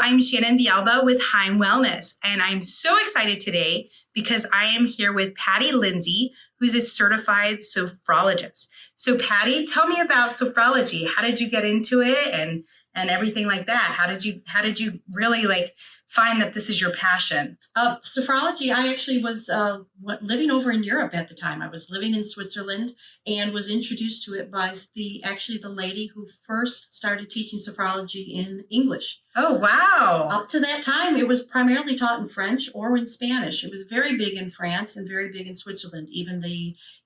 I'm Shannon Villalba with HIME Wellness, and I'm so excited today because I am here with Patti Lindsey, who's a certified sophrologist. So Patti, tell me about sophrology. How did you get into it and everything like that? How did you really find that this is your passion? Sophrology, I actually was living over in Europe at the time. I was living in Switzerland and was introduced to it by the lady who first started teaching sophrology in English. Oh, wow. Up to that time, it was primarily taught in French or in Spanish. It was very big in France and very big in Switzerland. Even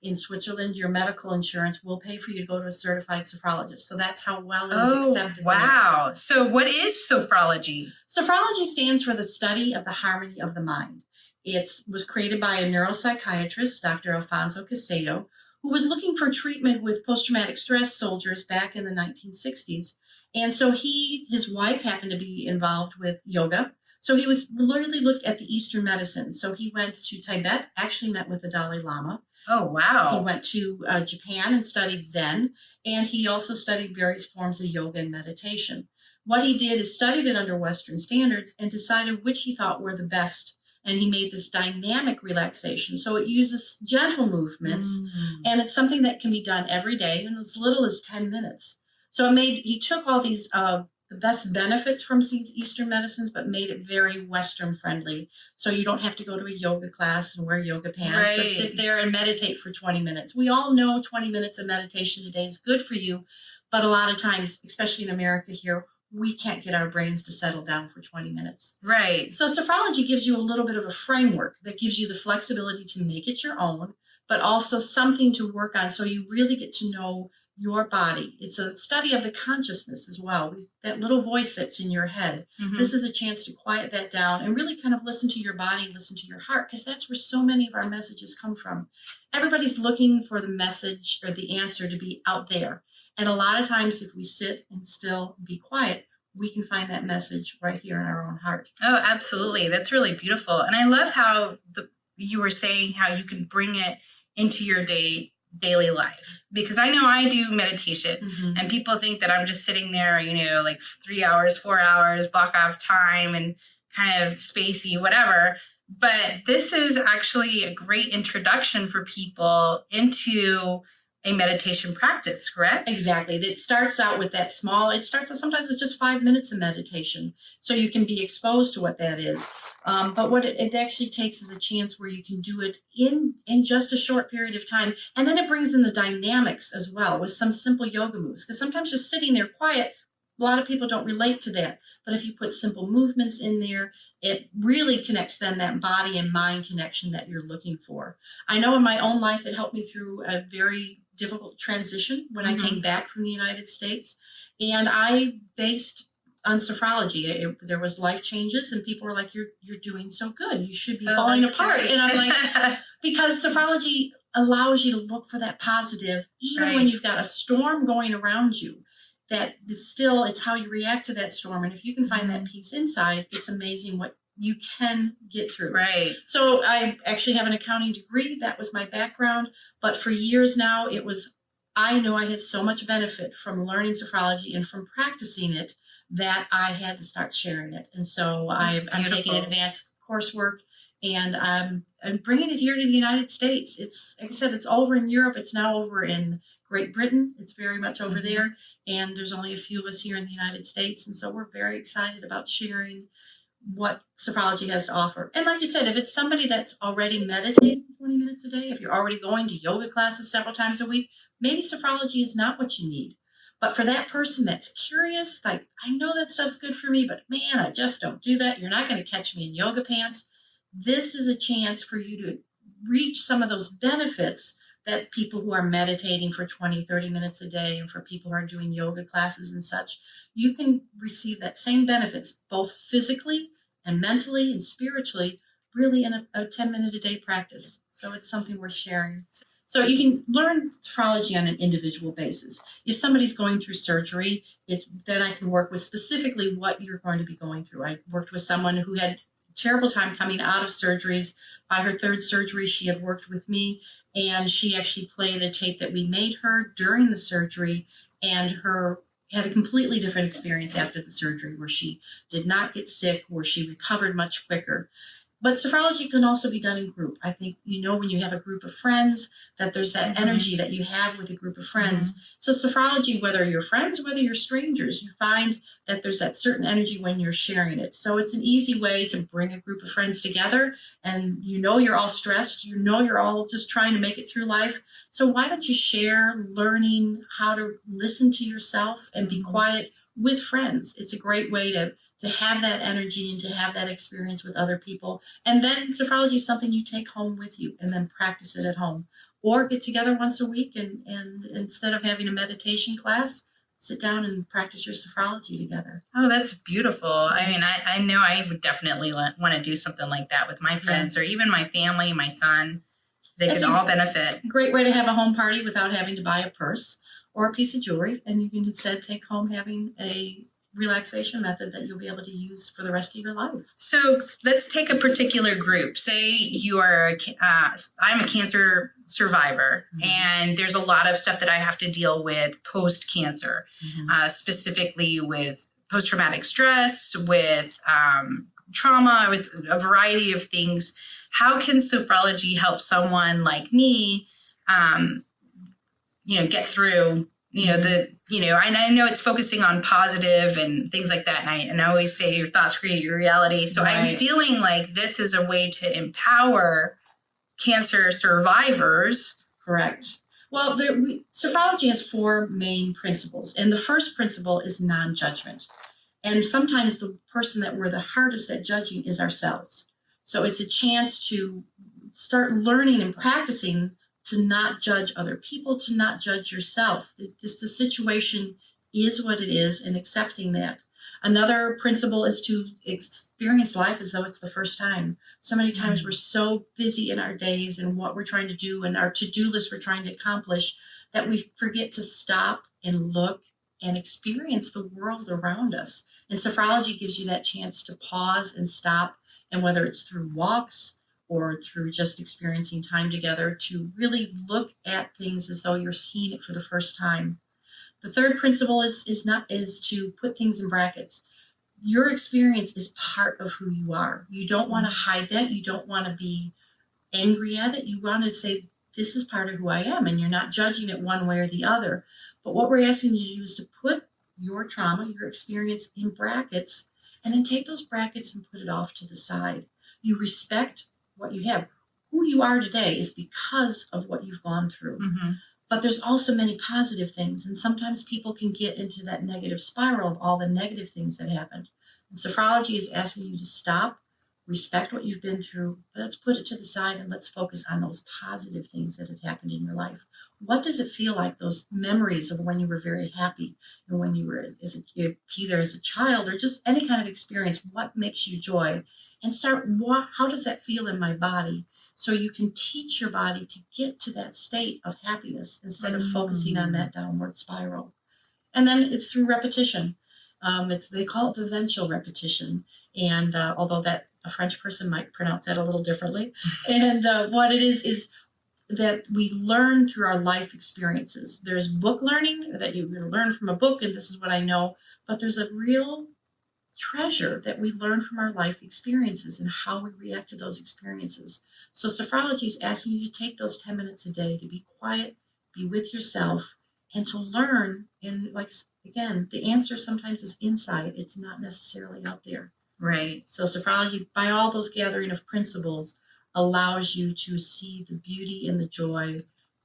in Switzerland, your medical insurance will pay for you to go to a certified sophrologist. So that's how well it is accepted. Wow. There. So what is sophrology? Sophrology stands for the study of the harmony of the mind. It was created by a neuropsychiatrist, Dr. Alfonso Casado, who was looking for treatment with post-traumatic stress soldiers back in the 1960s. And so his wife happened to be involved with yoga. So he was literally looked at the Eastern medicine. So he went to Tibet, actually met with the Dalai Lama. Oh, wow. He went to Japan and studied Zen. And he also studied various forms of yoga and meditation. What he did is studied it under Western standards and decided which he thought were the best. And he made this dynamic relaxation. So it uses gentle movements, and it's something that can be done every day in as little as 10 minutes. So he took all these the best benefits from Eastern medicines, but made it very Western friendly. So you don't have to go to a yoga class and wear yoga pants or sit there and meditate for 20 minutes. We all know 20 minutes of meditation a day is good for you, but a lot of times, especially in America here, we can't get our brains to settle down for 20 minutes. Right. So sophrology gives you a little bit of a framework that gives you the flexibility to make it your own, but also something to work on so you really get to know your body. It's a study of the consciousness as well. That little voice that's in your head. Mm-hmm. This is a chance to quiet that down and really kind of listen to your body, listen to your heart, because that's where so many of our messages come from. Everybody's looking for the message or the answer to be out there. And a lot of times if we sit and still be quiet, we can find that message right here in our own heart. Oh, absolutely. That's really beautiful. And I love how you were saying how you can bring it into your daily life, because I know I do meditation and people think that I'm just sitting there, 3 hours, 4 hours, block off time and kind of spacey, whatever. But this is actually a great introduction for people into a meditation practice, correct? Exactly. It starts out with that it starts out sometimes with just 5 minutes of meditation. So you can be exposed to what that is. But what it actually takes is a chance where you can do it in just a short period of time. And then it brings in the dynamics as well with some simple yoga moves. Because sometimes just sitting there quiet, a lot of people don't relate to that. But if you put simple movements in there, it really connects then that body and mind connection that you're looking for. I know in my own life, it helped me through a very difficult transition when I came back from the United States. And I based on sophrology. There was life changes and people were like, you're doing so good. You should be falling apart. Great. And I'm like, because sophrology allows you to look for that positive, even when you've got a storm going around you, that it's how you react to that storm. And if you can find that peace inside, it's amazing what you can get through. Right. So I actually have an accounting degree. That was my background. But for years now, I know I had so much benefit from learning sophrology and from practicing it that I had to start sharing it. And so I'm taking advanced coursework and I'm bringing it here to the United States. It's, like I said, it's over in Europe. It's now over in Great Britain. It's very much over there. And there's only a few of us here in the United States. And so we're very excited about sharing what sophrology has to offer. And like you said, if it's somebody that's already meditating 20 minutes a day, if you're already going to yoga classes several times a week, maybe sophrology is not what you need. But for that person that's curious, like, I know that stuff's good for me, but man, I just don't do that. You're not going to catch me in yoga pants. This is a chance for you to reach some of those benefits that people who are meditating for 20, 30 minutes a day and for people who are doing yoga classes and such, you can receive that same benefits, both physically and mentally and spiritually, really in a 10-minute-a-day practice. So it's something worth sharing. So you can learn sophrology on an individual basis. If somebody's going through surgery, then I can work with specifically what you're going to be going through. I worked with someone who had a terrible time coming out of surgeries. By her third surgery, she had worked with me, and she actually played a tape that we made her during the surgery, and her had a completely different experience after the surgery, where she did not get sick, where she recovered much quicker. But sophrology can also be done in group. I think, when you have a group of friends, that there's that energy that you have with a group of friends. So sophrology, whether you're friends, whether you're strangers, you find that there's that certain energy when you're sharing it. So it's an easy way to bring a group of friends together, and you're all stressed, you're all just trying to make it through life. So why don't you share learning how to listen to yourself and be quiet with friends? It's a great way to have that energy and to have that experience with other people. And then sophrology is something you take home with you and then practice it at home. Or get together once a week and instead of having a meditation class, sit down and practice your sophrology together. Oh, that's beautiful. I mean, I know I would definitely want to do something like that with my friends or even my family, my son. They could all benefit. Great way to have a home party without having to buy a purse or a piece of jewelry. And you can instead take home having a relaxation method that you'll be able to use for the rest of your life. So let's take a particular group. Say you are, I'm a cancer survivor, and there's a lot of stuff that I have to deal with post-cancer, specifically with post-traumatic stress, with trauma, with a variety of things. How can sophrology help someone like me, get through I know it's focusing on positive and things like that. And I always say your thoughts create your reality. So I'm feeling like this is a way to empower cancer survivors. Correct. Well, sophrology has 4 main principles. And the first principle is non-judgment. And sometimes the person that we're the hardest at judging is ourselves. So it's a chance to start learning and practicing to not judge other people, to not judge yourself. The situation is what it is, and accepting that. Another principle is to experience life as though it's the first time. So many times we're so busy in our days and what we're trying to do and our to-do list we're trying to accomplish that we forget to stop and look and experience the world around us. And sophrology gives you that chance to pause and stop, and whether it's through walks or through just experiencing time together, to really look at things as though you're seeing it for the first time. The third principle is to put things in brackets. Your experience is part of who you are. You don't want to hide that. You don't want to be angry at it. You want to say, this is part of who I am, and you're not judging it one way or the other. But what we're asking you to do is to put your trauma, your experience in brackets, and then take those brackets and put it off to the side. You respect what you have. Who you are today is because of what you've gone through. But there's also many positive things, and sometimes people can get into that negative spiral of all the negative things that happened. And sophrology is asking you to stop, respect what you've been through, but let's put it to the side and let's focus on those positive things that have happened in your life. What does it feel like, those memories of when you were very happy and when you were either as a child or just any kind of experience? What makes you joy? And start, how does that feel in my body? So you can teach your body to get to that state of happiness instead of focusing on that downward spiral. And then it's through repetition. They call it vivencial repetition. And although that a French person might pronounce that a little differently. And what it is that we learn through our life experiences. There's book learning that you're going to learn from a book, and this is what I know. But there's a real treasure that we learn from our life experiences and how we react to those experiences. So sophrology is asking you to take those 10 minutes a day to be quiet, be with yourself, and to learn. And again, the answer sometimes is inside. It's not necessarily out there. Right. So sophrology, by all those gathering of principles, allows you to see the beauty and the joy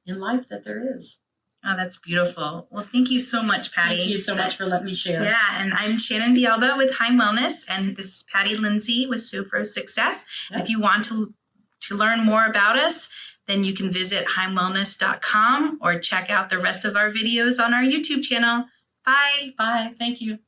in life that there is. Oh, that's beautiful. Well, thank you so much, Patti. Thank you so much for letting me share. Yeah, and I'm Shannon Villalba with HIME Wellness, and this is Patti Lindsey with Sophro Success. Yep. If you want to learn more about us, then you can visit HIMEWellness.com or check out the rest of our videos on our YouTube channel. Bye. Bye. Thank you.